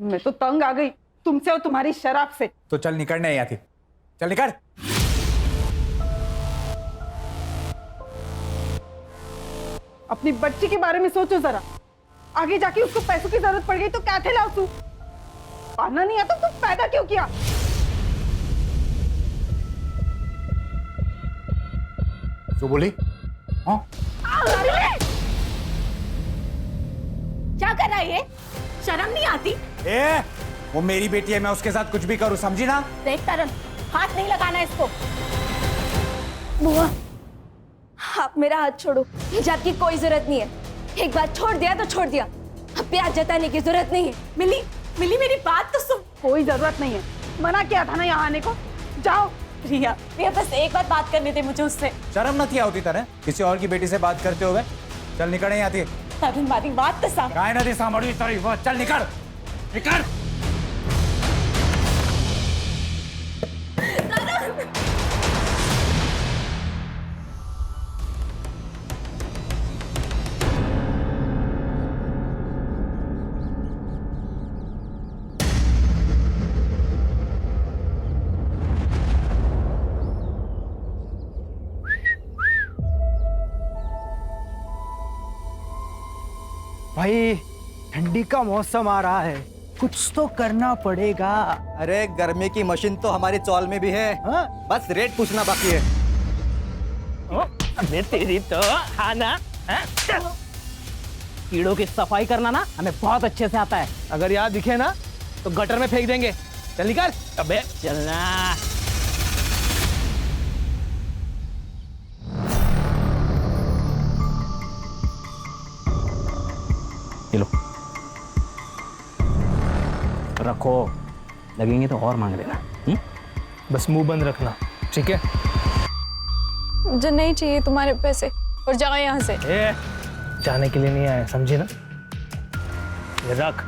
मैं तो तंग आ गई तुमसे और तुम्हारी शराब से। तो चल निकलने यहाँ थी, चल निकल। अपनी बच्ची के बारे में सोचो जरा, आगे जाके उसको पैसों की जरूरत पड़ गई तो क्या थे लाउसू? पाना नहीं आता तो पैदा क्यों किया? जो बोली हाँ? क्या कर रहा है ये? शर्म नहीं आती? ए, वो मेरी बेटी है, मैं उसके साथ कुछ भी करूं, समझी ना? देख तरन, हाथ नहीं लगाना इसको। बुआ, आप मेरा हाथ छोड़ो, हिजाब की कोई जरूरत नहीं है। एक बार छोड़ दिया तो छोड़ दिया, अब प्यार जताने की जरूरत नहीं है। मिली मिली मेरी बात तो सुन। कोई जरूरत नहीं है, मना किया था ना यहाँ आने को। जाओ। रिया, रिया बस एक बार बात करने दे मुझे उससे। शर्म न थी होती तरह किसी और की बेटी से बात करते हुए? चल निकल यहाँ थी। तरन मारी बात तो सामने। काय नदी सांभळी तरी चल निकल, निकल। भाई ठंडी का मौसम आ रहा है, कुछ तो करना पड़ेगा। अरे गर्मी की मशीन तो हमारी चौल में भी है। हाँ? बस रेट पूछना बाकी है। अबे तेरी तो खाना कीड़ों की सफाई करना ना हमें बहुत अच्छे से आता है। अगर यहाँ दिखे ना तो गटर में फेंक देंगे। चल निकल। अबे चलना। लो रखो, लगेंगे तो और मांग लेना। बस मुंह बंद रखना, ठीक है? मुझे नहीं चाहिए तुम्हारे पैसे, और जाओ यहाँ से। जाने के लिए नहीं आए, समझी ना? ये रख,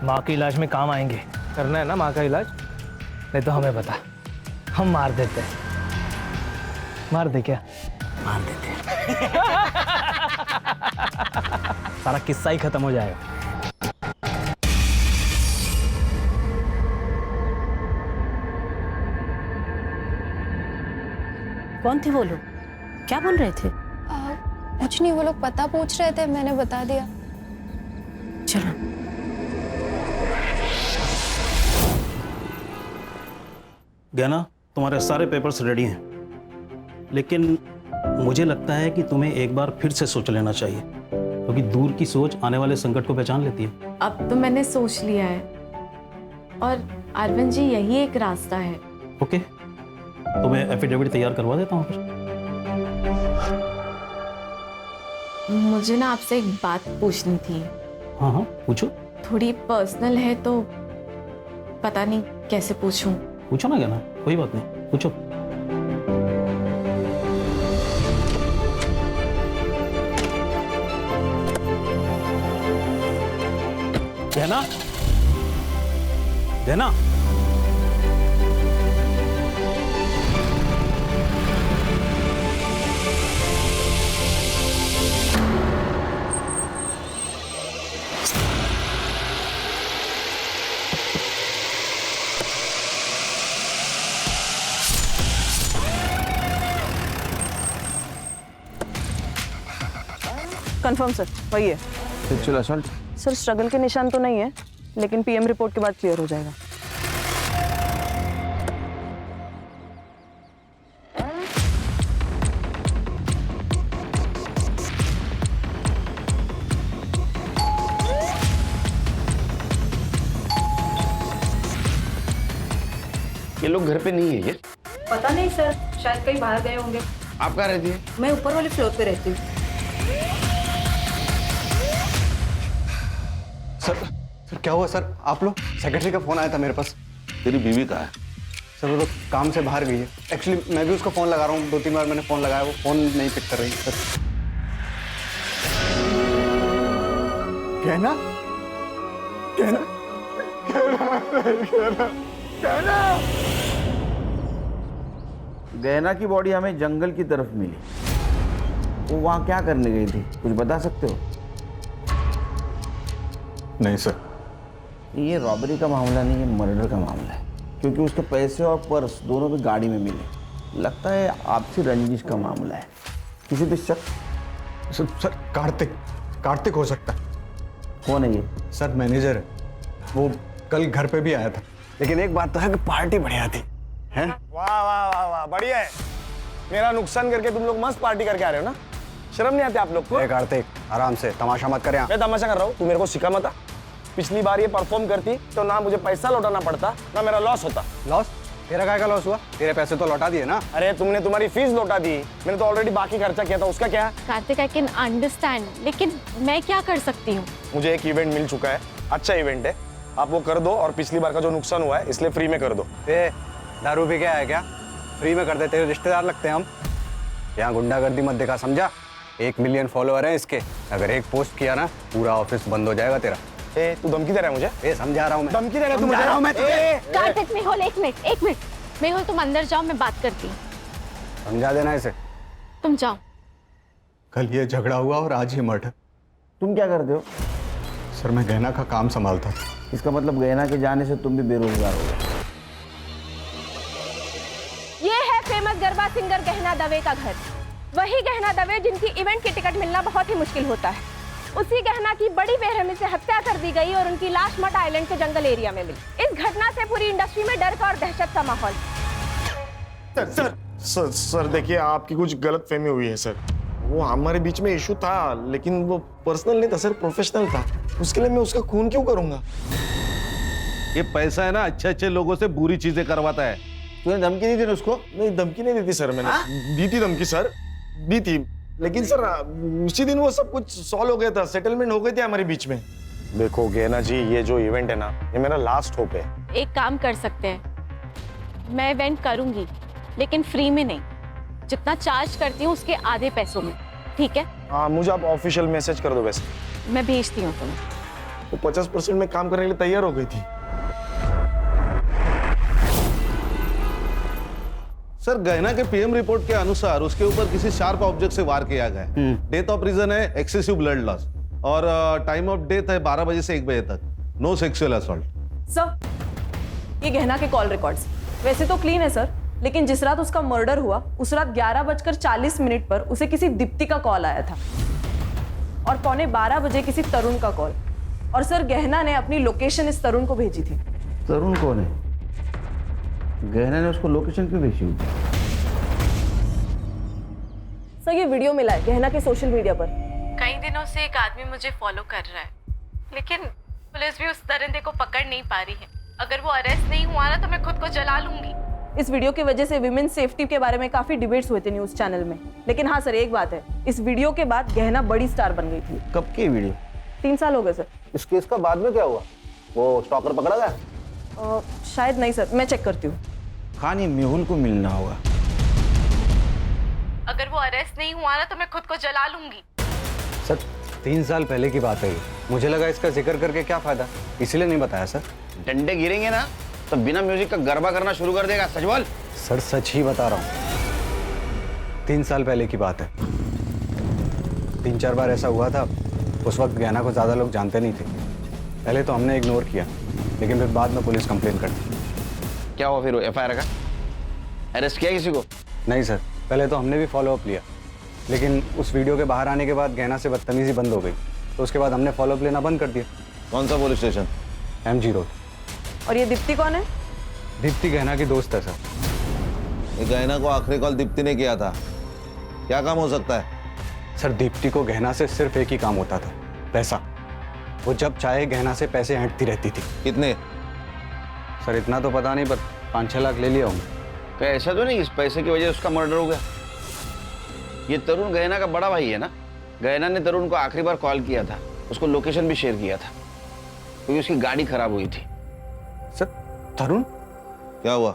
माँ के इलाज में काम आएंगे। करना है ना माँ का इलाज? नहीं तो हमें बता, हम मार देते। मार दे क्या? मार देते। सारा किस्सा ही खत्म हो जाएगा। कौन थे वो लोग? क्या बोल रहे थे? कुछ नहीं, वो लोग पता पूछ रहे थे, मैंने बता दिया। चलो। गहना, तुम्हारे सारे पेपर्स रेडी हैं, लेकिन मुझे लगता है कि तुम्हें एक बार फिर से सोच लेना चाहिए, क्योंकि दूर की सोच आने वाले संकट को पहचान लेती है। अब तो मैंने सोच लिया है, और अरविंद जी यही एक रास्ता है। ओके, तो मैं एफिडेविट तैयार करवा देता हूँ फिर। मुझे ना आपसे एक बात पूछनी थी। हाँ हाँ पूछो। थोड़ी पर्सनल है तो पता नहीं कैसे पूछूं। पूछो ना गहना, कोई बात नहीं, पूछो। गहना, गहना, कंफर्म सर, वही है। सर स्ट्रगल के निशान तो नहीं है, लेकिन पीएम रिपोर्ट के बाद क्लियर हो जाएगा। ये लोग घर पे नहीं है ये? पता नहीं सर, शायद कहीं बाहर गए होंगे। आप कहाँ रहती है? मैं ऊपर वाले फ्लोर पे रहती हूँ। सर क्या हुआ सर? आप लोग? सेक्रेटरी का फोन आया था मेरे पास। तेरी बीवी कहाँ है? सर वो तो काम से बाहर गई है। एक्चुअली मैं भी उसको फोन लगा रहा हूँ, 2-3 बार मैंने फोन लगाया, वो फोन नहीं पिक कर रही सर। कहना कहना कहना कहना गहना की बॉडी हमें जंगल की तरफ मिली, वो वहाँ क्या करने गई थी, कुछ बता सकते हो? नहीं सर, ये रॉबरी का मामला नहीं, ये मर्डर का मामला है, क्योंकि उसके पैसे और पर्स दोनों भी गाड़ी में मिले। लगता है आपसी रंजिश का मामला है। किसी पे शक? सर कार्तिक हो सकता है। कौन है ये? सर मैनेजर है, वो कल घर पे भी आया था। लेकिन एक बात तो है कि पार्टी बढ़िया थी, हैं? वाह वाह वाह वाह, बढ़िया है। मेरा नुकसान करके तुम लोग मस्त पार्टी करके आ रहे हो ना, शर्म नहीं आती आप लोग को? कार्तिक आराम से, तमाशा मत कर। मैं तमाशा कर रहा हूँ, तू मेरे को सिखा मत। पिछली बार ये परफॉर्म करती तो ना मुझे पैसा लौटाना पड़ता ना मेरा लॉस होता। लॉस? तेरा काय का लॉस हुआ? तेरे पैसे तो लौटा दिए ना। अरे तुमने तुम्हारी फीस लौटा दी, मैंने तो ऑलरेडी बाकी खर्चा किया था, उसका क्या? कार्तिक आई कैन अंडरस्टैंड, लेकिन मैं क्या कर सकती हूँ? मुझे एक इवेंट मिल चुका है, अच्छा इवेंट है, आप वो कर दो और पिछली बार का जो नुकसान हुआ है इसलिए फ्री में कर दो। दारू पी के आया क्या? फ्री में कर देते, तेरे रिश्तेदार लगते हैं हम। यहाँ गुंडागर्दी मत दिखा, समझा? 1 मिलियन फॉलोअर है इसके, अगर एक पोस्ट किया ना पूरा ऑफिस बंद हो जाएगा तेरा। तू धमकी दे रहा है मुझे? समझा रहा हूँ मैं। धमकी दे रहा है तू मुझे? कार्तिक, मेहुल एक मिनट, मेहुल तुम अंदर जाओ, मैं बात करती हूँ। समझा देना इसे। तुम जाओ। कल ये झगड़ा हुआ और आज ये मर्डर। तुम क्या करते हो? सर मैं गहना का काम संभालता था। इसका मतलब गहना के जाने से तुम भी बेरोजगार हो गए। ये है फेमस गरबा सिंगर गहना दवे का घर। वही गहना दवे जिनकी इवेंट की टिकट मिलना बहुत ही मुश्किल होता है। उसी गहना की बड़ी बेरहमी से हत्या कर दी गई और उनकी लाश मट आइलैंड के जंगल एरिया में मिली। इस घटना से पूरी इंडस्ट्री में डर का और दहशत का माहौल। सर देखिए, आपकी कुछ गलतफहमी हुई है सर। वो हमारे बीच में इशू था, लेकिन वो पर्सनल नहीं था सर, प्रोफेशनल था। उसके लिए मैं उसका खून क्यों करूंगा? ये पैसा है ना अच्छे लोगों से बुरी चीजें करवाता है। तूने धमकी दी थी ना उसको? नहीं, धमकी नहीं दी थी सर मैंने। दी थी धमकी सर, दी थी, लेकिन सर उसी दिन वो सब कुछ सॉल्व हो गया था, सेटलमेंट हो गई थी हमारे बीच में। देखो गेना जी, ये जो इवेंट है ना, ये मेरा लास्ट होप है। एक काम कर सकते हैं, मैं इवेंट करूंगी लेकिन फ्री में नहीं, जितना चार्ज करती हूँ उसके आधे पैसों में, ठीक है? हाँ, मुझे आप ऑफिशियल मैसेज कर दो। वैसे मैं भेजती हूँ तुम्हें। वो 50% में काम करने के लिए तैयार हो गई थी। सर गहना के पीएम रिपोर्ट के अनुसार उसके ऊपर किसी शार्प ऑब्जेक्ट से वार किया गया है। डेथ ऑफ रीजन है एक्सेसिव ब्लड लॉस और टाइम ऑफ डेथ है 12 बजे से 1 बजे तक। No sexual assault. सर, ये गहना के कॉल रिकॉर्ड्स वैसे तो क्लीन है सर, लेकिन जिस रात उसका मर्डर हुआ उस रात 11:40 पर उसे किसी दीप्ति का कॉल आया था और 11:15 बजे किसी तरुण का कॉल। और सर गहना ने अपनी लोकेशन इस तरुण को भेजी थी। तरुण कौन है? गहना ने उसको लोकेशन क्यों भेजी होगी? सर ये वीडियो मिला है गहना के सोशल मीडिया पर। कई दिनों से एक आदमी मुझे फॉलो कर रहा है, लेकिन पुलिस भी उस दरिंदे को पकड़ नहीं पा रही है। अगर वो अरेस्ट नहीं हुआ ना तो मैं खुद को जला लूंगी। इस वीडियो की वजह से विमेन सेफ्टी के बारे में काफी डिबेट्स हुए थे न्यूज चैनल में। लेकिन हाँ सर, एक बात है, इस वीडियो के बाद गहना बड़ी स्टार बन गई थी। कब की वीडियो? 3 साल हो गए सर। इस केस का बाद में क्या हुआ? वो स्टॉकर पकड़ा गया? शायद नहीं सर, मैं चेक करती हूँ। खान, ये मेहुल को मिलना होगा। अगर वो अरेस्ट नहीं हुआ ना तो मैं खुद को जला लूंगी। सर 3 साल पहले की बात है ये। मुझे लगा इसका जिक्र करके क्या फायदा, इसलिए नहीं बताया सर। डंडे गिरेंगे ना तो बिना म्यूजिक का गरबा करना शुरू कर देगा। सच बोल। सर सच ही बता रहा हूँ, 3 साल पहले की बात है। 3-4 बार ऐसा हुआ था। उस वक्त गहना को ज़्यादा लोग जानते नहीं थे। पहले तो हमने इग्नोर किया, लेकिन फिर बाद में पुलिस कंप्लेन कर दी। क्या हुआ फिर? FIR का? अरेस्ट किया किसी को? नहीं सर, पहले तो हमने भी फॉलोअप लिया, लेकिन उस वीडियो के बाहर आने के बाद गहना से बदतमीजी बंद हो गई, तो उसके बाद हमने फॉलोअप लेना बंद कर दिया। कौन सा पुलिस स्टेशन? MG road. और ये दीप्ति कौन है? दीप्ति गहना की दोस्त है सर। ये गहना को आखिरी कॉल दीप्ति ने किया था। क्या काम हो सकता है? सर दीप्ति को गहना से सिर्फ एक ही काम होता था, पैसा। वो जब चाहे गहना से पैसे ऐंठती रहती थी। कितने? सर इतना तो पता नहीं, पर 5-6 लाख ले लिया होंगे। क्या ऐसा तो नहीं इस पैसे की वजह से उसका मर्डर हो गया? ये तरुण गहना का बड़ा भाई है ना? गहना ने तरुण को आखिरी बार कॉल किया था, उसको लोकेशन भी शेयर किया था, क्योंकि उसकी गाड़ी खराब हुई थी। सर तरुण? क्या हुआ?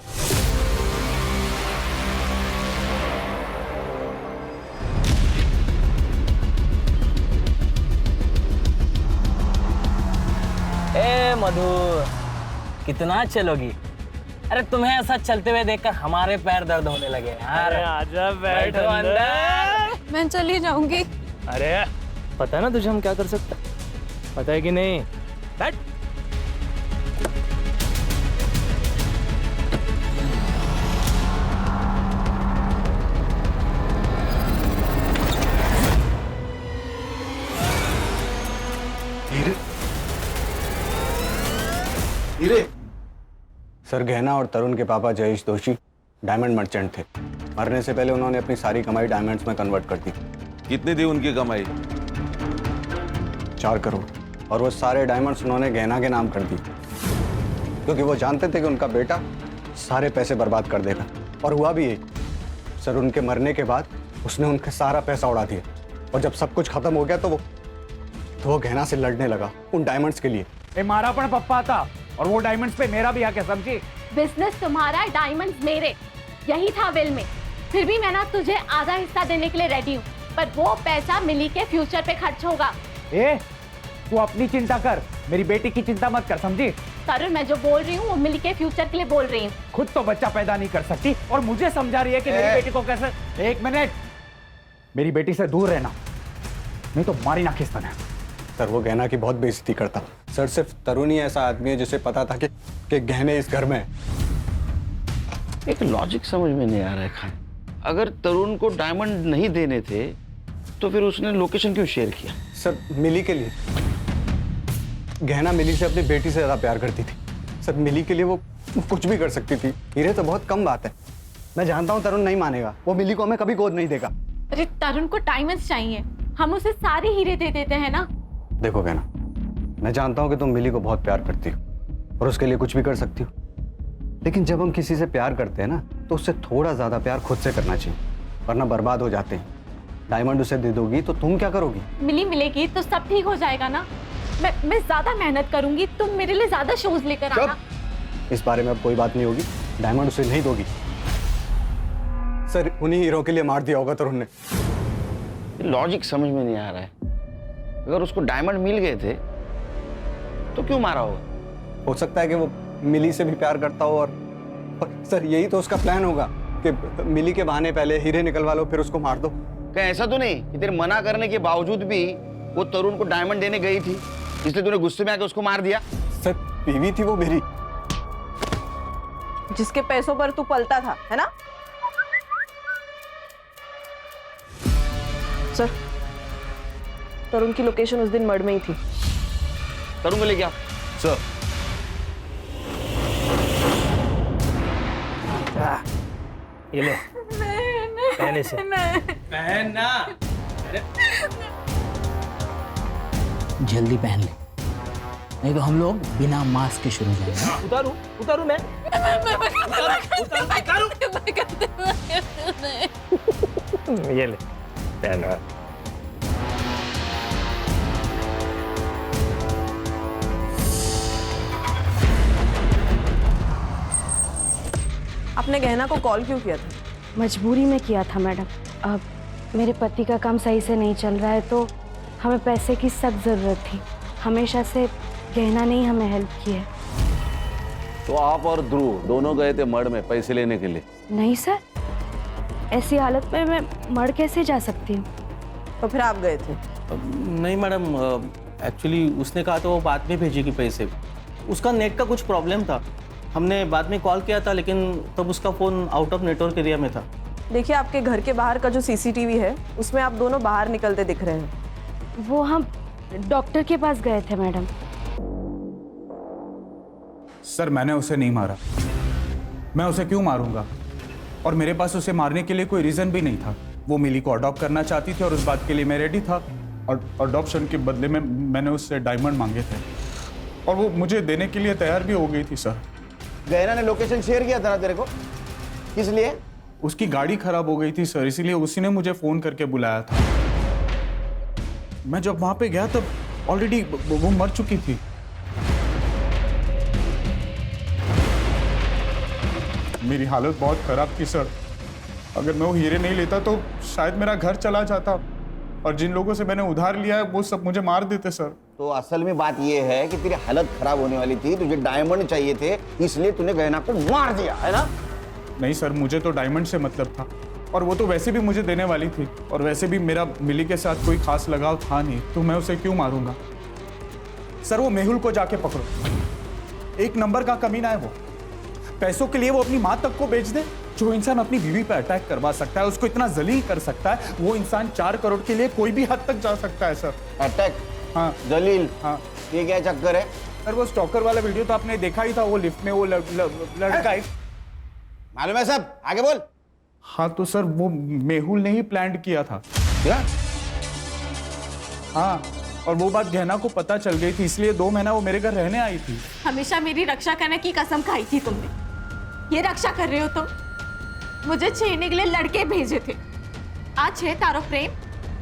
ए मधु, कितना चलोगी? अरे तुम्हें ऐसा चलते हुए देखकर हमारे पैर दर्द होने लगे यार। आजा बैठो अंदर। मैं चली जाऊंगी। अरे पता है ना तुझे हम क्या कर सकते हैं? पता है कि नहीं? बैठ। हीरे। सर गहना और तरुण के पापा जयेश दोषी डायमंड मर्चेंट थे। मरने से पहले उन्होंने अपनी सारी कमाई डायमंड्स में कन्वर्ट कर दी। कितनी थी उनकी कमाई? 4 करोड़। और वो सारे डायमंड्स उन्होंने गहना के नाम कर दिए, क्योंकि वो जानते थे कि उनका बेटा सारे पैसे बर्बाद कर देगा। और हुआ भी यही। सर उनके मरने के बाद उसने उनका सारा पैसा उड़ा दिया, और जब सब कुछ खत्म हो गया तो वो गहना से लड़ने लगा उन डायमंड्स के लिए। ए मारा पण पप्पा था, और वो डायमंड्स पे मेरा भी हक है, समझी? बिजनेस तुम्हारा, डायमंड्स मेरे, यही था विल में। फिर भी मैं ना तुझे आधा हिस्सा देने के लिए रेडी हूँ, पर वो पैसा मिली के फ्यूचर पे खर्च होगा। ए तू अपनी चिंता कर, मेरी बेटी की चिंता मत कर, समझी? तरुण, मैं जो बोल रही हूँ वो मिली के फ्यूचर के लिए बोल रही हूँ। खुद तो बच्चा पैदा नहीं कर सकती और मुझे समझा रही है कि मेरी बेटी को कैसे। 1 मिनट, मेरी बेटी से दूर रहना, नहीं तो मारी ना खिस्तान है। सर वो गहना की बहुत बेइज्जती करता। सर सिर्फ तरुण ही ऐसा आदमी है जिसे पता था कि गहने इस घर में है। एक लॉजिक समझ में नहीं आ रहा है खान। अगर तरुण को डायमंड नहीं देने थे तो फिर उसने लोकेशन क्यों शेयर किया? सर मिली के लिए। गहना मिली से अपनी बेटी से ज्यादा प्यार करती थी। सर मिली के लिए वो कुछ भी कर सकती थी। हीरे तो बहुत कम बात है। मैं जानता हूँ तरुण नहीं मानेगा, वो मिली को हमें कभी गोद नहीं देगा। अरे तरुण को डायमंड्स चाहिए, हम उसे सारे हीरे दे देते हैं ना। देखो गहना, मैं जानता हूँ कि तुम मिली को बहुत प्यार करती हो और उसके लिए कुछ भी कर सकती हो, लेकिन जब हम किसी से प्यार करते हैं ना तो उससे थोड़ा ज्यादा प्यार खुद से करना चाहिए, वरना बर्बाद हो जाते हैं। डायमंड उसे दे दोगी तो तुम क्या करोगी? मिली मिलेगी तो सब ठीक हो जाएगा ना। मैं ज्यादा मेहनत करूंगी, तुम मेरे लिए ज्यादा शोज लेकर आना। इस बारे में अब कोई बात नहीं होगी। डायमंड उसे नहीं दोगी। सर उन्हीं हीरो के लिए मार दिया होगा तरुण ने। लॉजिक समझ में नहीं आ रहा है। अगर उसको डायमंड मिल गए थे तो क्यों मारा होगा? हो सकता है कि वो मिली से भी प्यार करता हो, और सर यही तो उसका प्लान होगा कि मिली के बहाने पहले हीरे निकलवा लो फिर उसको मार दो। क्या ऐसा तो नहीं कि तेरे मना करने के बावजूद भी वो तरुण को डायमंड देने गई थी, इसलिए तूने गुस्से में आके उसको मार दिया? सर बीवी थी वो मेरी, जिसके पैसों पर तू पलता था, है ना? सर तरुण की लोकेशन उस दिन मर्ड में ही थी। तरुण को लेके आओ। सर ये ले पहने से पहनना। जल्दी पहन ले, नहीं तो हम लोग बिना मास्क के शुरू हो जाएंगे। उतारू मैं। ये ले पहना। आपने गहना को कॉल क्यों किया था? मजबूरी में किया था मैडम। अब मेरे पति का काम सही से नहीं चल रहा है तो हमें पैसे की सख्त ज़रूरत थी। हमेशा से गहना ने ही हमें हेल्प की है। तो आप और ध्रुव दोनों गए थे मर्ड में पैसे लेने के लिए? नहीं सर, ऐसी हालत में मैं मर कैसे जा सकती हूँ? तो फिर आप गए थे? नहीं मैडम, एक्चुअली उसने कहा तो वो बाद में भेजेगी पैसे। उसका नेट का कुछ प्रॉब्लम था, हमने बाद में कॉल किया था, लेकिन तब उसका phone out of network area में था। देखिए आपके घर के बाहर का जो सीसीटीवी है उसमें आप दोनों बाहर निकलते दिख रहे हैं। वो हम डॉक्टर के पास गए थे मैडम। सर मैंने उसे नहीं मारा। मैं उसे क्यों मारूंगा? और मेरे पास उसे मारने के लिए कोई रीजन भी नहीं था। वो मिली को अडॉप्ट करना चाहती थी और उस बात के लिए मैं रेडी था। और अडॉप्शन के बदले में मैंने उससे डायमंड मांगे थे और वो मुझे देने के लिए तैयार भी हो गई थी। सर गहना ने लोकेशन शेयर किया था ना तेरे को, किस लिए? उसकी गाड़ी खराब हो गई थी सर, इसीलिए उसी ने मुझे फोन करके बुलाया था। मैं जब वहां पे गया तब ऑलरेडी वो मर चुकी थी। मेरी हालत बहुत खराब थी सर। अगर मैं वो हीरे नहीं लेता तो शायद मेरा घर चला जाता और जिन लोगों से मैंने उधार लिया है वो सब मुझे मार देते सर। तो असल में बात ये है कि तेरी हालत खराब होने वाली थी, तुझे डायमंड चाहिए थे, इसलिए तूने गहना को मार दिया, है ना? नहीं सर, मुझे तो डायमंड से मतलब था और वो तो वैसे भी मुझे देने वाली थी और वैसे भी मेरा मिली के साथ कोई खास लगाव था नहीं, तो मैं उसे क्यों मारूंगा? सर वो मेहुल को जाके पकड़ो, 1 नंबर का कमीना है वो। पैसों के लिए वो अपनी माँ तक को बेच दे। जो इंसान अपनी बीवी पर अटैक करवा सकता है, उसको इतना जलील कर सकता है, वो इंसान 4 करोड़ के लिए कोई भी हद तक जा सकता है सर। अटैक? हाँ जलील, हाँ ये क्या चक्कर है? सर वो स्टॉकर वाला वीडियो तो आपने देखा ही था, वो लिफ्ट में वो लड़का एक। मालूम है सब, आगे बोल। हाँ तो सर वो मेहुल ने ही प्लान किया था। क्या? हाँ, और वो बात गहना को पता चल गई थी, इसलिए 2 महीना वो मेरे घर रहने आई थी। हमेशा मेरी रक्षा करने की कसम खाई थी तुमने, ये रक्षा कर रहे हो तुम। मुझे छेड़ने के लिए लड़के भेजे थे, आज है तारो प्रेम।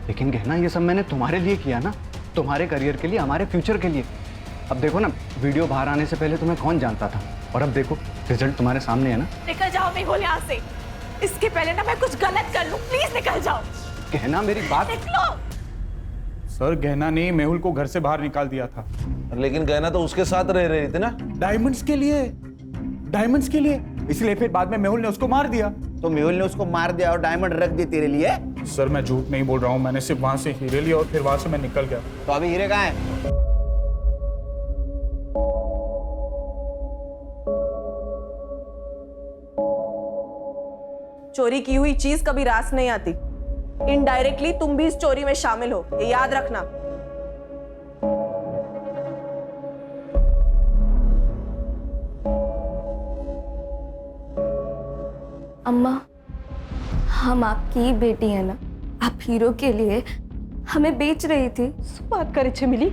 लेकिन गहना ये सब मैंने तुम्हारे लिए किया ना, तुम्हारे करियर के लिए, हमारे फ्यूचर के लिए। अब देखो ना, वीडियो बाहर आने से पहले तुम्हें कौन जानता था, और अब देखो रिजल्ट तुम्हारे सामने है ना। निकल जाओ मेहुल यहाँ से, इसके पहले ना मैं कुछ गलत कर लूं, प्लीज निकल जाओ। गहना मेरी बात। निकलो। सर गहना ने मेहुल को घर से बाहर निकाल दिया था। लेकिन गहना तो उसके साथ रह रही थी ना। डायमंड्स के लिए, डायमंड्स के लिए, इसलिए फिर बाद में मेहुल ने उसको मार दिया। तो मेहुल ने उसको मार दिया और डायमंड रख दिए तेरे लिए? सर मैं झूठ नहीं बोल रहा हूँ, मैंने सिर्फ वहां से हीरे लिए और फिर वहां से मैं निकल गया। तो अभी हीरे कहाँ है? चोरी की हुई चीज कभी रास नहीं आती। इनडायरेक्टली तुम भी इस चोरी में शामिल हो, ये याद रखना। अम्मा, हम आपकी ही बेटी है ना, आप हीरो के लिए हमें बेच रही थी। बात करे छमिली,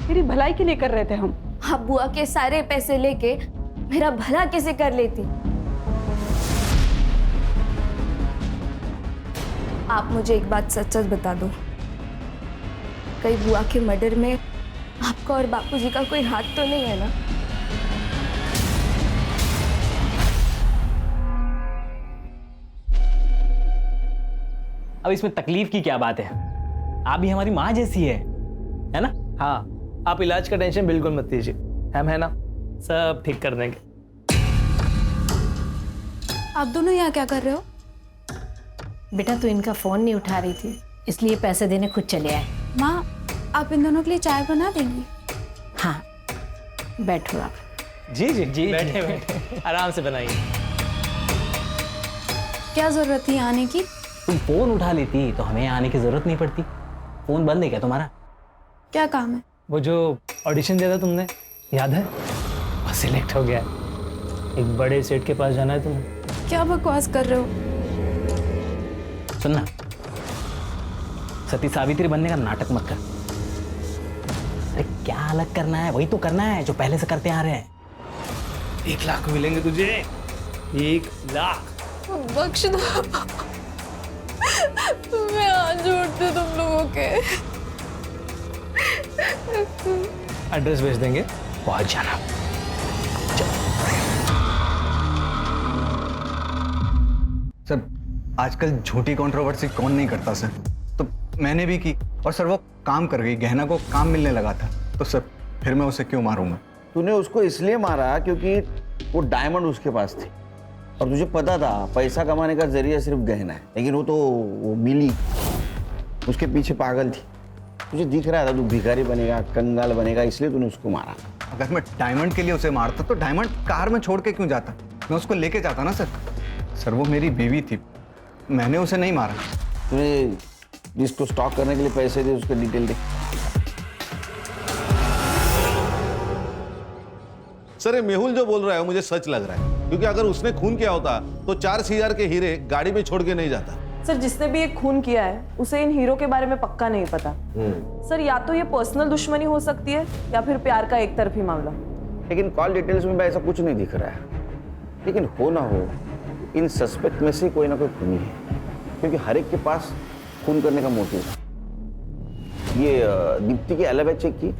मेरी भलाई के लिए कर रहे थे हम। आप बुआ के सारे पैसे लेके मेरा भला कैसे कर लेती? आप मुझे एक बात सच सच बता दो, कहीं बुआ के मर्डर में आपका और बापूजी का कोई हाथ तो नहीं है ना? अब इसमें तकलीफ की क्या बात है, आप भी हमारी माँ जैसी है ना? हाँ, आप इलाज का टेंशन बिल्कुल मत लीजिए, हम है ना, सब ठीक कर देंगे। आप दोनों यहाँ क्या कर रहे हो? बेटा तो इनका फोन नहीं उठा रही थी, इसलिए पैसे देने खुद चले आए। माँ, आप इन दोनों के लिए चाय बना देंगी? हाँ बैठो आप। जी जी जी, बैठे बैठे आराम से बनाइए। क्या जरूरत थी आने की? तुम फोन उठा लेती तो हमें आने की जरूरत नहीं पड़ती। फोन बंद है क्या तुम्हारा? क्या काम है? वो जो ऑडिशन दिया था तुमने, याद है? वो सिलेक्ट हो गया, एक बड़े सेट के पास जाना है तुम्हें। क्या बकवास कर रहे हो? सुनना, सती सावित्री बनने का नाटक मत कर। अरे क्या अलग करना है, वही तो करना है जो पहले से करते आ रहे हैं। 1 लाख मिलेंगे तुझे, 1 लाख। बख्श दो, मैं हाथ जोड़ती तुम लोगों के। एड्रेस भेज देंगे, पहुंच जाना। सर आजकल झूठी कंट्रोवर्सी कौन नहीं करता सर, तो मैंने भी की और सर वो काम कर गई, गहना को काम मिलने लगा था, तो सर फिर मैं उसे क्यों मारूंगा? तूने उसको इसलिए मारा क्योंकि वो डायमंड उसके पास थे और तुझे पता था पैसा कमाने का जरिया सिर्फ गहना है, लेकिन वो मिली उसके पीछे पागल थी। तुझे दिख रहा था तू भिखारी बनेगा, कंगाल बनेगा, इसलिए तूने उसको मारा। अगर मैं डायमंड के लिए उसे मारता तो डायमंड कार में छोड़ के क्यों जाता? मैं उसको लेके जाता ना सर। सर वो मेरी बीवी थी, मैंने उसे नहीं मारा। तूने जिसको स्टॉक करने के लिए पैसे दे उसके डिटेल दे। सर ये मेहुल जो बोल रहा है वो मुझे सच लग रहा है, क्योंकि अगर उसने खून किया होता तो 4,000 के हीरे गाड़ी में छोड़ के नहीं जाता। सर जिसने भी ये खून किया है उसे इन हीरो के बारे में पक्का नहीं पता। सर या तो ये पर्सनल दुश्मनी हो सकती है या फिर प्यार का एक तरफी मामला। लेकिन कॉल डिटेल्स में ऐसा कुछ नहीं दिख रहा है, लेकिन हो ना हो इन सस्पेक्ट में से कोई ना कोई खूनी है, क्योंकि हर एक के पास खून करने का मोटिव है। ये दीप्ति की एलिबी चेक की?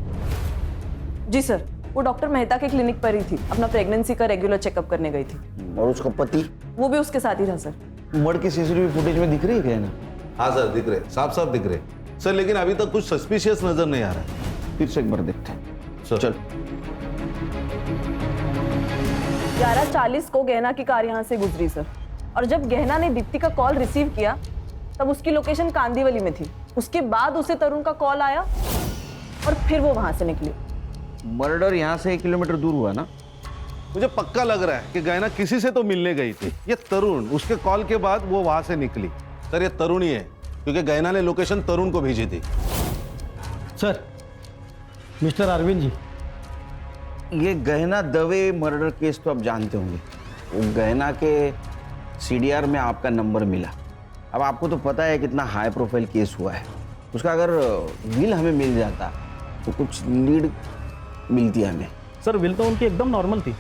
जी सर, वो डॉक्टर मेहता के क्लिनिक पर ही थी, अपना प्रेगनेंसी का रेगुलर चेकअप करने गई थी। और उसका पति? वो भी उसके साथ ही था सर। मर्डर की सीसीटीवी फुटेज में दिख रही है ना? हाँ सर दिख रहे, साफ साफ दिख रहे सर, लेकिन अभी तक कुछ सस्पिशियस नजर नहीं आ रहा है। फिर से एक बार देखते हैं। सर चल। 11:40 को गहना की कार यहाँ से गुजरी सर, और जब गहना ने दीप्ति का कॉल रिसीव किया तब उसकी लोकेशन कांदीवली में थी। उसके बाद उसे तरुण का कॉल आया और फिर वो वहां से निकली। मर्डर यहाँ से 1 किलोमीटर दूर हुआ ना? मुझे पक्का लग रहा है कि गहना किसी से तो मिलने गई थी। ये तरुण, उसके कॉल के बाद वो वहां से निकली। सर ये तरुण ही है, क्योंकि गहना ने लोकेशन तरुण को भेजी थी। सर मिस्टर अरविंद जी, ये गहना दवे मर्डर केस तो आप जानते होंगे। वो गहना के सीडीआर में आपका नंबर मिला। अब आपको तो पता है कितना हाई प्रोफाइल केस हुआ है। उसका अगर विल हमें मिल जाता तो कुछ लीड मिलती है हमें। सर विल तो उनकी एकदम नॉर्मल थी,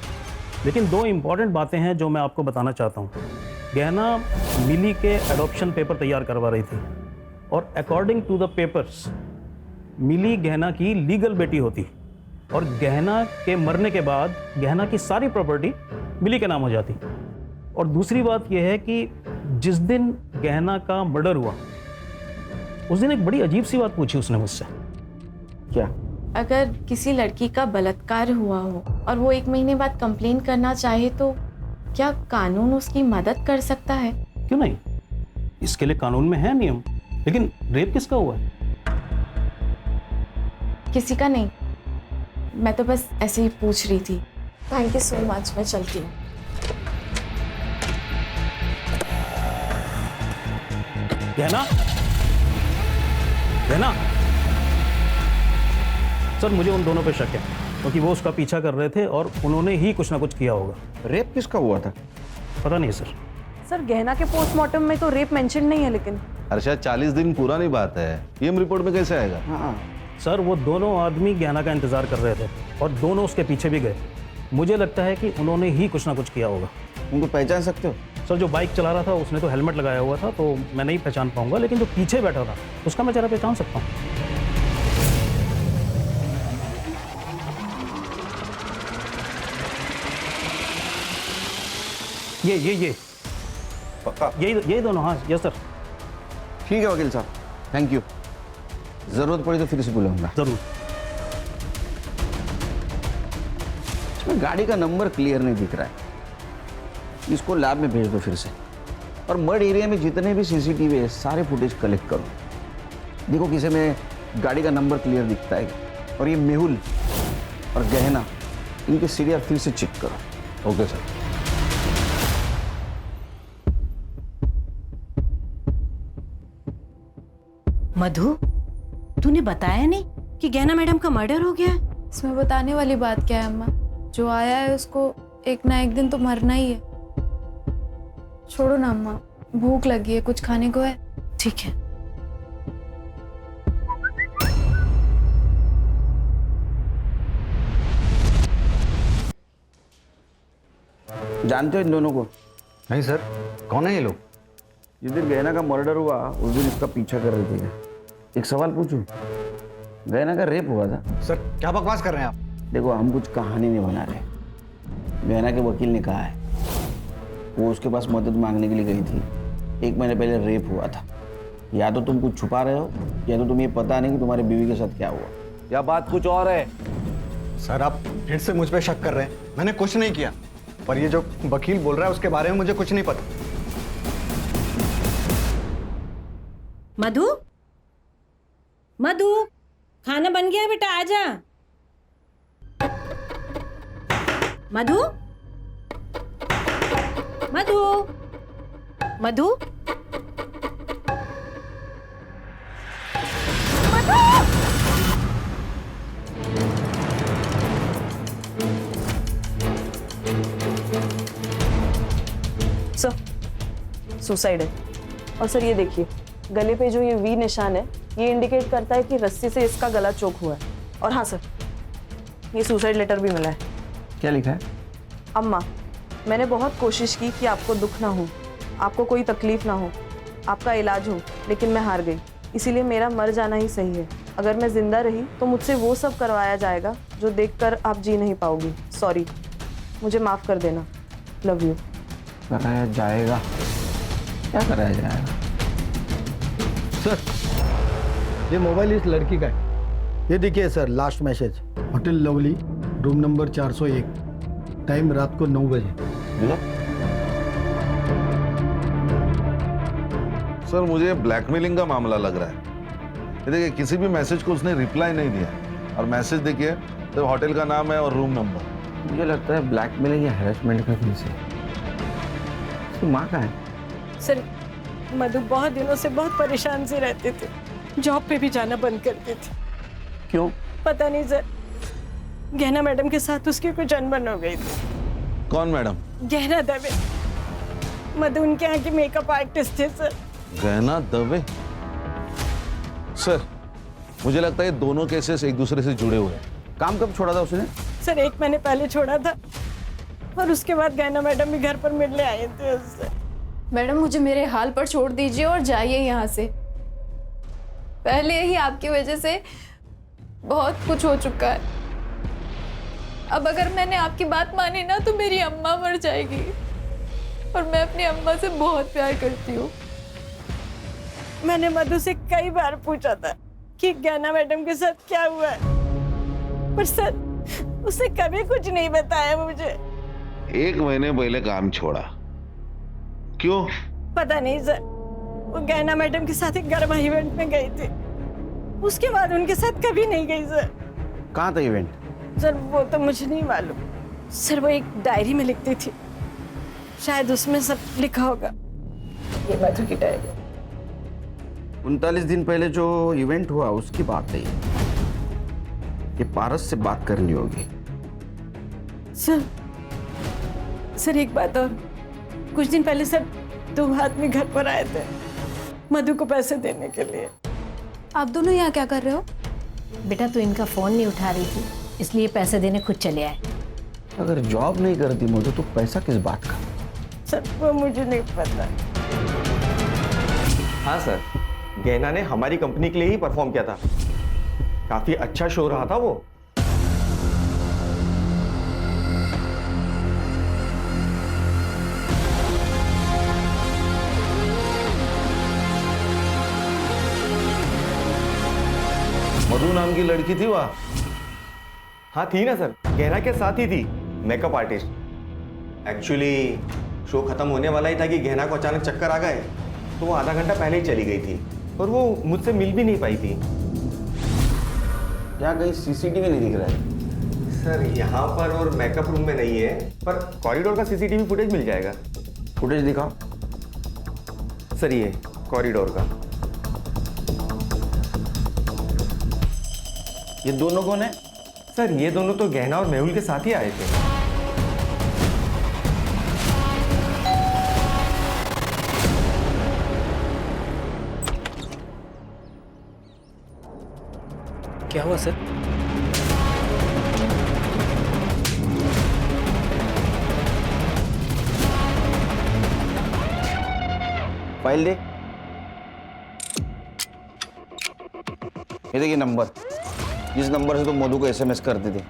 लेकिन 2 इम्पॉर्टेंट बातें हैं जो मैं आपको बताना चाहता हूँ। गहना मिली के एडॉप्शन पेपर तैयार करवा रही थी और अकॉर्डिंग टू द पेपर्स मिली गहना की लीगल बेटी होती और गहना के मरने के बाद गहना की सारी प्रॉपर्टी मिली के नाम हो जाती। और दूसरी बात यह है कि जिस दिन गहना का मर्डर हुआ उस दिन एक बड़ी अजीब सी बात पूछी उसने मुझसे। क्या? अगर किसी लड़की का बलात्कार हुआ हो और वो 1 महीने बाद कंप्लेन करना चाहे तो क्या कानून उसकी मदद कर सकता है? क्यों नहीं, इसके लिए कानून में है नियम। लेकिन रेप किसका हुआ है? किसी का नहीं, मैं तो बस ऐसे ही पूछ रही थी। थैंक यू सो मच, मैं चलती हूँ। गहना, गहना। सर मुझे उन दोनों पे शक है क्योंकि वो उसका पीछा कर रहे थे और उन्होंने ही कुछ ना कुछ किया होगा। रेप किसका हुआ था? पता नहीं सर। सर गहना के पोस्टमार्टम में तो रेप मेंशन नहीं है, लेकिन अरशद 40 दिन पुरानी बात है, पीएम रिपोर्ट में कैसे आएगा? हाँ सर वो दोनों आदमी गहना का इंतजार कर रहे थे और दोनों उसके पीछे भी गए। मुझे लगता है कि उन्होंने ही कुछ ना कुछ किया होगा। उनको पहचान सकते हो? सर जो बाइक चला रहा था उसने तो हेलमेट लगाया हुआ था तो मैं नहीं पहचान पाऊंगा, लेकिन जो पीछे बैठा था उसका मैं जरा पहचान सकता हूँ। ये पक्का? यही दोनों। हाँ यस सर। ठीक है वकील साहब, थैंक यू। जरूरत पड़ी तो फिर से बुलाऊंगा। जरूर। इसमें गाड़ी का नंबर क्लियर नहीं दिख रहा है, इसको लैब में भेज दो फिर से। और मर्ड एरिया में जितने भी सीसीटीवी है सारे फुटेज कलेक्ट करो, देखो किसी में गाड़ी का नंबर क्लियर दिखता है। और ये मेहुल और गहना, इनके सीडीआर फिर से चेक करो। Okay sir. मधु, तूने बताया नहीं कि गहना मैडम का मर्डर हो गया है? इसमें बताने वाली बात क्या है अम्मा? जो आया है उसको एक ना एक दिन तो मरना ही है। छोड़ो ना अम्मा, भूख लगी है, कुछ खाने को है? ठीक है। जानते हो इन दोनों को? नहीं सर, कौन है ये लोग? जिस दिन गहना का मर्डर हुआ उस दिन इसका पीछा कर रहे थे। एक सवाल पूछूं, गहना का रेप हुआ था? सर क्या बकवास कर रहे हैं आप? देखो हम कुछ कहानी नहीं बना रहे। गहना के वकील ने कहा है वो उसके पास मदद मांगने के लिए गई थी। 1 महीने पहले रेप हुआ था। या तो तुम कुछ छुपा रहे हो या तो तुम्हें पता नहीं कि तुम्हारे बीवी के साथ क्या हुआ। या बात कुछ और है? सर आप फिर से मुझ पे शक कर रहे हैं। मैंने कुछ नहीं किया, पर ये जो वकील बोल रहा है उसके बारे में मुझे कुछ नहीं पता। मधु, मधु, खाना बन गया बेटा, आजा। मधु, मधु, मधु, सर सुसाइड है। और सर ये देखिए, गले पे जो ये वी निशान है ये इंडिकेट करता है कि रस्सी से इसका गला चोक हुआ है। और हाँ सर, ये सुसाइड लेटर भी मिला है। क्या लिखा है? अम्मा, मैंने बहुत कोशिश की कि आपको दुख ना हो, आपको कोई तकलीफ ना हो, आपका इलाज हो, लेकिन मैं हार गई। इसीलिए मेरा मर जाना ही सही है। अगर मैं जिंदा रही तो मुझसे वो सब करवाया जाएगा जो देखकर आप जी नहीं पाओगी। सॉरी, मुझे माफ कर देना। Love you. कराया जाएगा? क्या कराया जाएगा? सर ये मोबाइल इस लड़की का है। ये देखिए sir, last message, hotel lovely, room number 401, time रात को 9 बजे। सर मुझे ब्लैकमेलिंग का मामला लग रहा है। ये देखिए किसी भी मैसेज को उसने रिप्लाई नहीं दिया, और मैसेज देखिए तो होटल का नाम है और रूम नंबर। मुझे लगता है ब्लैकमेलिंग या हैरेसमेंट का केस है। उसकी माँ कहाँ है? सर मधु बहुत दिनों से बहुत परेशान से रहते थे, जॉब पे भी जाना बंद कर दी थी। क्यों? पता नहीं सर, गहना मैडम के साथ उसकी कुछ अनबन हो गई थी। कौन मैडम? गहना दवे, मधु उनके यहाँ की मेकअप आर्टिस्ट थे सर। गहना दवे? सर, मुझे लगता है ये दोनों केसेस एक दूसरे से जुड़े हुए हैं। काम कब छोड़ा था उसने? सर 1 महीने पहले छोड़ा था और उसके बाद गहना मैडम भी घर पर मिलने आए थे उससे। मैडम मुझे मेरे हाल पर छोड़ दीजिए और जाइए यहाँ से। पहले ही आपकी वजह से बहुत कुछ हो चुका है। अब अगर मैंने आपकी बात मानी ना तो मेरी अम्मा मर जाएगी और मैं अपनी अम्मा से बहुत प्यार करती हूँ। मैंने मधु से कई बार पूछा था कि गहना मैडम के साथ क्या हुआ है, पर सर उसने कभी कुछ नहीं बताया मुझे। 1 महीने पहले काम छोड़ा, क्यों? पता नहीं सर, वो गहना मैडम के साथ एक गरबा इवेंट में गई थी, उसके बाद उनके साथ कभी नहीं गई सर। कहाँ था इवेंट? सर वो तो मुझे नहीं मालूम सर, वो एक डायरी में लिखती थी, शायद उसमें सब लिखा होगा। ये मधु की डायरी। 39 दिन पहले जो इवेंट हुआ उसकी बात है ये पारस से बात करनी होगी। सर एक बात और, कुछ दिन पहले सर 2 आदमी घर पर आए थे मधु को पैसे देने के लिए। आप दोनों यहाँ क्या कर रहे हो? बेटा तू इनका फोन नहीं उठा रही थी, इसलिए पैसे देने खुद चले आए। अगर जॉब नहीं करती मधु तो पैसा किस बात का? सर वो मुझे नहीं पता। हाँ सर, गहना ने हमारी कंपनी के लिए ही परफॉर्म किया था, काफी अच्छा शो रहा था वो। मधु नाम की लड़की थी वहाँ? हाँ थी ना सर, गहना के साथ ही थी, मेकअप आर्टिस्ट। एक्चुअली शो खत्म होने वाला ही था कि गहना को अचानक चक्कर आ गए, तो वो आधा घंटा पहले ही चली गई थी और वो मुझसे मिल भी नहीं पाई थी। क्या कहीं सीसीटीवी नहीं दिख रहा है? सर यहाँ पर और मेकअप रूम में नहीं है, पर कॉरिडोर का सीसीटीवी फुटेज मिल जाएगा। फुटेज दिखाओ। सर ये कॉरिडोर का। ये दोनों कौन है? सर ये दोनों तो गहना और मेहुल के साथ ही आए थे। क्या हुआ सर? फाइल दे। ये देखिए नंबर, जिस नंबर से तुम मधु को एसएमएस करते थे,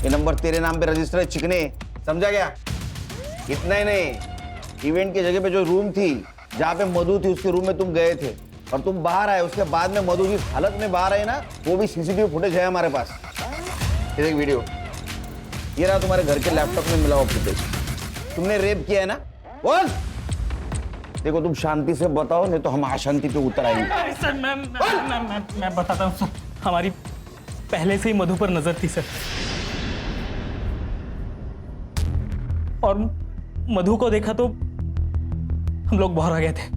ये नंबर तेरे नाम पे रजिस्टर है चिकने, समझा गया? इतना ही नहीं, इवेंट की जगह पे जो रूम थी जहाँ पे मधु थी उसके रूम में तुम गए थे और तुम बाहर आए, उसके बाद में मधु जिस हालत में बाहर आई ना वो भी सीसीटीवी फुटेज है हमारे पास। ये देख वीडियो, ये रहा तुम्हारे घर के लैपटॉप में मिला हुआ फुटेज। तुमने रेप किया है ना? बोल। देखो तुम शांति से बताओ, नहीं तो हम अशांति पे उतर आएंगे। सर मैं बताता हूँ सर, हमारी पहले से ही मधु पर नजर थी सर, और मधु को देखा तो हम लोग बाहर आ गए थे।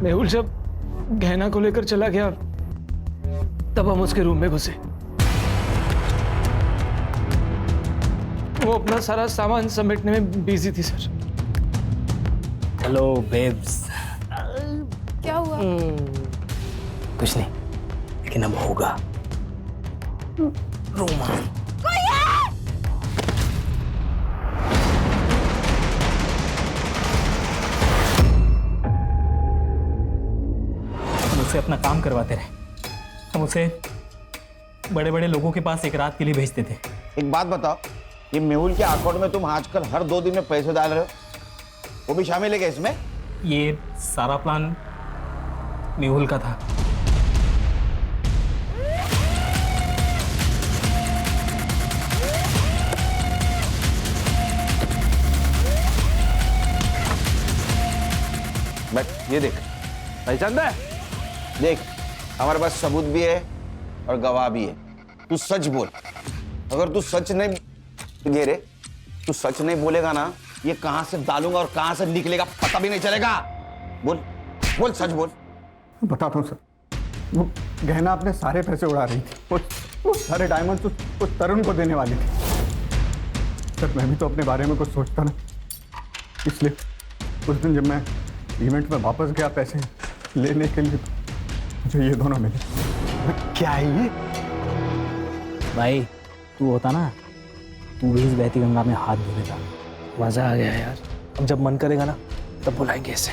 मेहुल जब गहना को लेकर चला गया तब हम उसके रूम में घुसे। वो अपना सारा सामान समेटने में बिजी थी सर। Hello babes. क्या हुआ? कुछ नहीं, लेकिन अब होगा रोमांस। उसे अपना काम करवाते रहे, हम उसे बड़े बड़े लोगों के पास एक रात के लिए भेजते थे। एक बात बताओ, ये मेहुल के अकाउंट में तुम आजकल हर 2 दिन में पैसे डाल रहे हो, वो भी शामिल है क्या इसमें? ये सारा प्लान मेहुल का था। बट ये देख, पहचानता है? देख, हमारे पास सबूत भी है और गवाह भी है। तू सच बोल। अगर तू सच नहीं घेरे, तू सच नहीं बोलेगा ना, ये कहां से डालूंगा और कहां से निकलेगा पता भी नहीं चलेगा। बोल बोल, सच बोल। बताता हूँ सर, वो गहना अपने सारे पैसे उड़ा रही थी। वो सारे डायमंड्स उस तरुण को देने वाली थी। सर मैं भी तो अपने बारे में कुछ सोचता ना, इसलिए उस दिन जब मैं इवेंट में वापस गया पैसे लेने के लिए, मुझे ये दोनों मिले। क्या है ये? भाई तू होता ना, तू भी इस बहती गंगा में हाथ धो देता। मजा आ गया यार। अब जब मन करेगा ना तब बुलाएंगे इसे।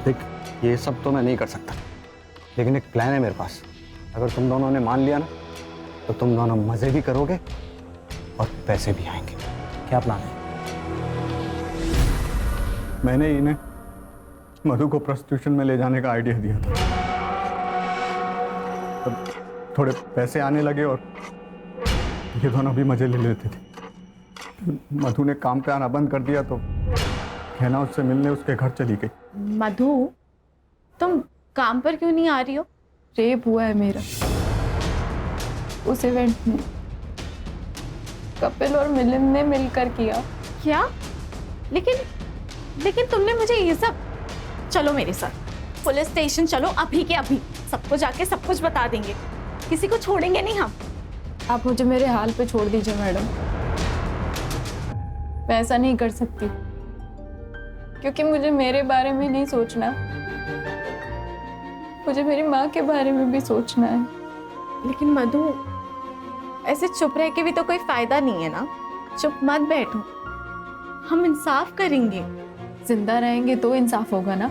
देख, ये सब तो मैं नहीं कर सकता, लेकिन एक प्लान है मेरे पास। अगर तुम दोनों ने मान लिया ना, तो तुम दोनों मजे भी करोगे और पैसे भी आएंगे। क्या प्लान है? मैंने इन्हें मधु को प्रोस्टिट्यूशन में ले जाने का आइडिया दिया था। तब थोड़े पैसे आने लगे और ये दोनों भी मजे ले लेते थे। मधु ने काम पे आना बंद कर दिया तो गहना उससे मिलने उसके घर चली गई। मधु, तुम काम पर क्यों नहीं आ रही हो? रेप हुआ है मेरा उस इवेंट में। कपिल और मिलिंद ने मिलकर किया। क्या? लेकिन तुमने मुझे ये सब। चलो मेरे साथ पुलिस स्टेशन, चलो अभी के अभी। सबको जाके सब कुछ बता देंगे, किसी को छोड़ेंगे नहीं हम। आप मुझे मेरे हाल पे छोड़ दीजिए मैडम। मैं ऐसा नहीं कर सकती, क्योंकि मुझे मेरे बारे में नहीं सोचना, मुझे मेरी माँ के बारे में भी सोचना है। लेकिन मधु, ऐसे चुप रह के भी तो कोई फायदा नहीं है ना। चुप मत बैठो, हम इंसाफ करेंगे। जिंदा रहेंगे तो इंसाफ होगा ना।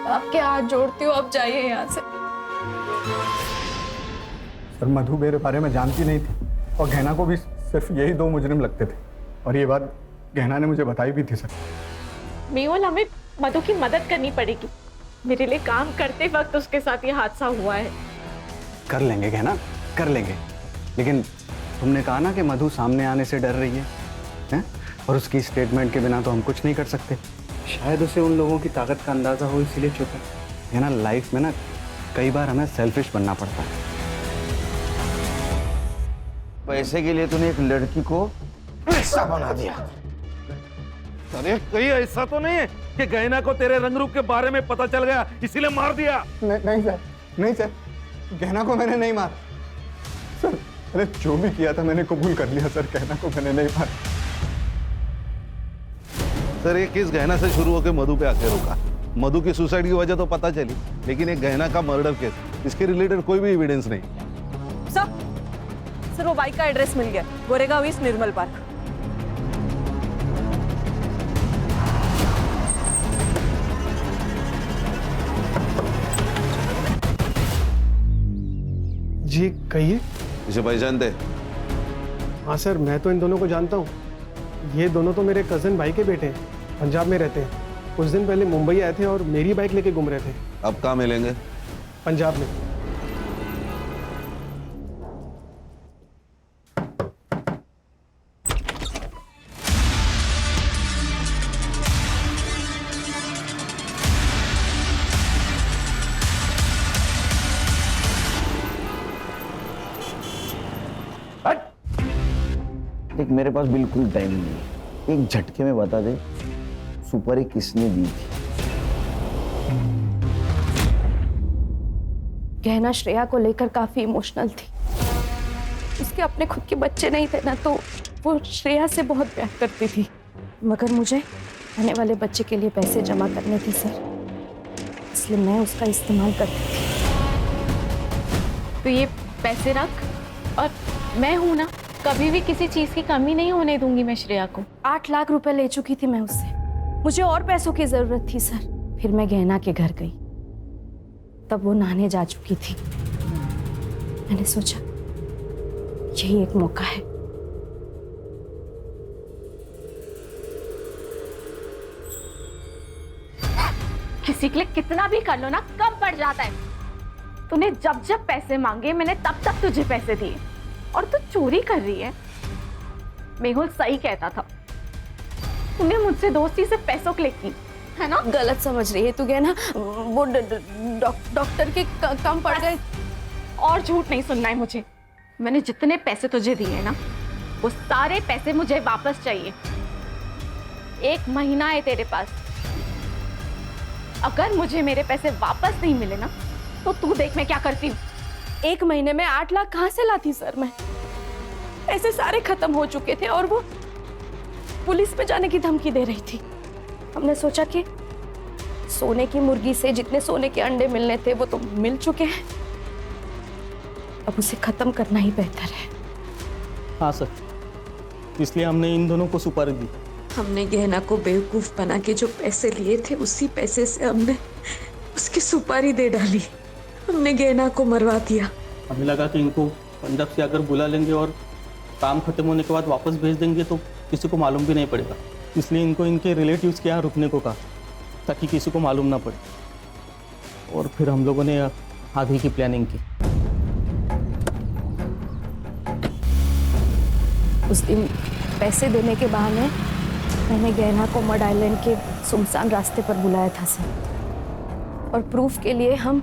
आपके हाथ जोड़ती हूँ, आप जाइए यहाँ से। सर मधु मेरे बारे में जानती नहीं थी और गहना को भी सिर्फ यही दो मुजरिम लगते थे, और ये बात गहना ने मुझे बताई भी थी सर। मेहुल, हमें मधु की मदद करनी पड़ेगी। मेरे लिए काम करते वक्त उसके साथ ये हादसा हुआ है। कर लेंगे गहना, कर लेंगे, लेकिन तुमने कहा ना कि मधु सामने आने से डर रही है, हैं? और उसकी स्टेटमेंट के बिना तो हम कुछ नहीं कर सकते। शायद उसे उन लोगों की ताकत का अंदाजा हो, इसीलिए चुप है ना। लाइफ में ना कई बार हमें सेल्फिश बनना पड़ता है। पैसे के लिए तूने एक लड़की को ऐसा बना दिया। अरे कहीं ऐसा तो नहीं है कि गहना को तेरे रंग रूप के बारे में पता चल गया इसीलिए मार दिया? नहीं सर, नहीं सर, गहना को मैंने नहीं मारा सर। मैंने जो भी किया था मैंने कबूल कर लिया सर, गहना को मैंने नहीं मारा। सर ये केस गहना से शुरू होकर मधु पे आके रुका। मधु की सुसाइड की वजह तो पता चली, लेकिन एक गहना का मर्डर केस, इसके रिलेटेड कोई भी एविडेंस नहीं। सर वो बाइक का एड्रेस मिल गया, गोरेगांव ईस्ट निर्मल पार्क। जी कहिए। इसे पहचानते? हाँ सर, मैं तो इन दोनों को जानता हूँ। ये दोनों तो मेरे कजन भाई के बेटे हैं, पंजाब में रहते हैं। कुछ दिन पहले मुंबई आए थे और मेरी बाइक लेके घूम रहे थे। अब कहाँ मिलेंगे? पंजाब में। देख, मेरे पास बिल्कुल टाइम नहीं है। एक झटके में बता दे सुपारी किसने दी थी? गहना श्रेया को लेकर काफी इमोशनल थी। उसके अपने खुद के बच्चे नहीं थे ना, तो वो श्रेया से बहुत प्यार करती थी। मगर मुझे आने वाले बच्चे के लिए पैसे जमा करने थे सर, इसलिए मैं उसका इस्तेमाल करती थी। तो ये पैसे रख, और मैं हूं ना, कभी भी किसी चीज की कमी नहीं होने दूंगी मैं श्रेया को। 8 लाख रुपए ले चुकी थी मैं उससे। मुझे और पैसों की जरूरत थी सर। फिर मैं गहना के घर गई, तब वो नहाने जा चुकी थी। मैंने सोचा यही एक मौका है। किसी के लिए कितना भी कर लो ना, कम पड़ जाता है। तूने जब जब पैसे मांगे मैंने तब तब तुझे पैसे दिए, और तू चोरी कर रही है। मेहुल सही कहता था, तूने मुझसे दोस्ती से पैसों के लिए की, है ना? गलत समझ रही है तू गहना, वो डॉक्टर के कम पड़ गए। और झूठ नहीं सुनना है मुझे। मैंने जितने पैसे तुझे दिए ना, वो सारे पैसे मुझे वापस चाहिए। 1 महीना है तेरे पास। अगर मुझे मेरे पैसे वापस नहीं मिले ना, तो तू देख मैं क्या करती हूँ। 1 महीने में 8 लाख कहाँ से लाती सर मैं? पैसे सारे खत्म हो चुके थे और वो पुलिस में जाने की धमकी दे रही थी। हमने सोचा कि सोने की मुर्गी से जितने सोने के अंडे मिलने थे वो तो मिल चुके हैं, अब उसे खत्म करना ही बेहतर है। हाँ सर, इसलिए हमने इन दोनों को सुपारी दी। हमने गहना को बेवकूफ बना के जो पैसे लिए थे, उसी पैसे से हमने उसकी सुपारी दे डाली। हमने गहना को मरवा दिया। हमें लगा कि इनको पंजाब से अगर बुला लेंगे और काम खत्म होने के बाद वापस भेज देंगे तो किसी को मालूम भी नहीं पड़ेगा, इसलिए इनको इनके रिलेटिव्स के यहाँ रुकने को कहा ताकि किसी को मालूम ना पड़े। और फिर हम लोगों ने आगे की प्लानिंग की। उस दिन पैसे देने के बहाने मैंने गहना को मड आइलैंड के सुनसान रास्ते पर बुलाया था सर, और प्रूफ के लिए हम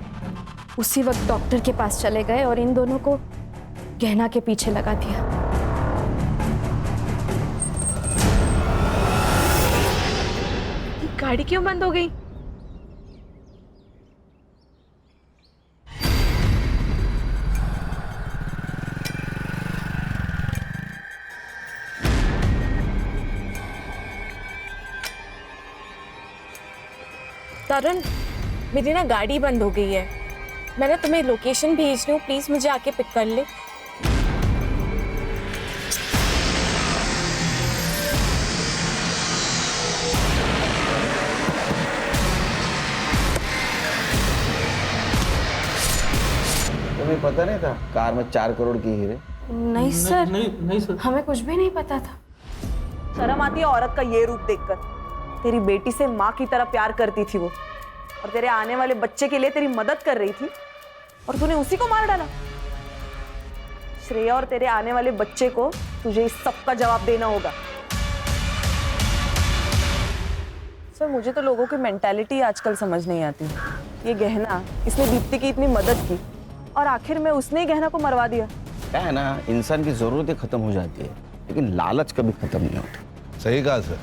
उसी वक्त डॉक्टर के पास चले गए और इन दोनों को गहना के पीछे लगा दिया। गाड़ी क्यों बंद हो गई? तरुण, मेरी ना गाड़ी बंद हो गई है। मैंने तुम्हें लोकेशन भेज रही हूँ, प्लीज मुझे आके पिक कर ले। तुम्हें पता नहीं था कार में 4 करोड़ की हीरे? नहीं सर, नहीं सर, हमें कुछ भी नहीं पता था। शर्म आती है औरत का ये रूप देखकर। तेरी बेटी से माँ की तरह प्यार करती थी वो, और तेरे आने वाले बच्चे के लिए तेरी मदद कर रही थी, और तूने उसी को मार डाला। श्रेया और तेरे आने वाले बच्चे को तुझे इस सब का जवाब देना होगा। सर, मुझे तो लोगों की मेंटालिटी आजकल समझ नहीं आती। ये गहना, इसने दीप्ति की इतनी मदद की और आखिर में उसने ही गहना को मरवा दिया। क्या है ना, इंसान की जरूरतें खत्म हो जाती है लेकिन लालच कभी खत्म नहीं होता। सही कहा सर।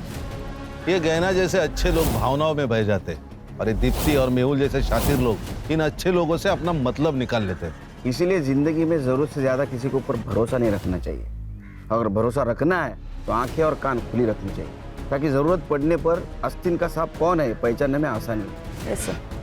ये गहना जैसे अच्छे लोग भावनाओं में बह जाते हैं और ये दीप्ति और मेहुल जैसे शातिर लोग इन अच्छे लोगों से अपना मतलब निकाल लेते हैं। इसीलिए जिंदगी में जरूरत से ज्यादा किसी के ऊपर भरोसा नहीं रखना चाहिए। अगर भरोसा रखना है तो आंखें और कान खुली रखनी चाहिए ताकि जरूरत पड़ने पर आस्तीन का सांप कौन है पहचानने में आसानी हो। Yes sir.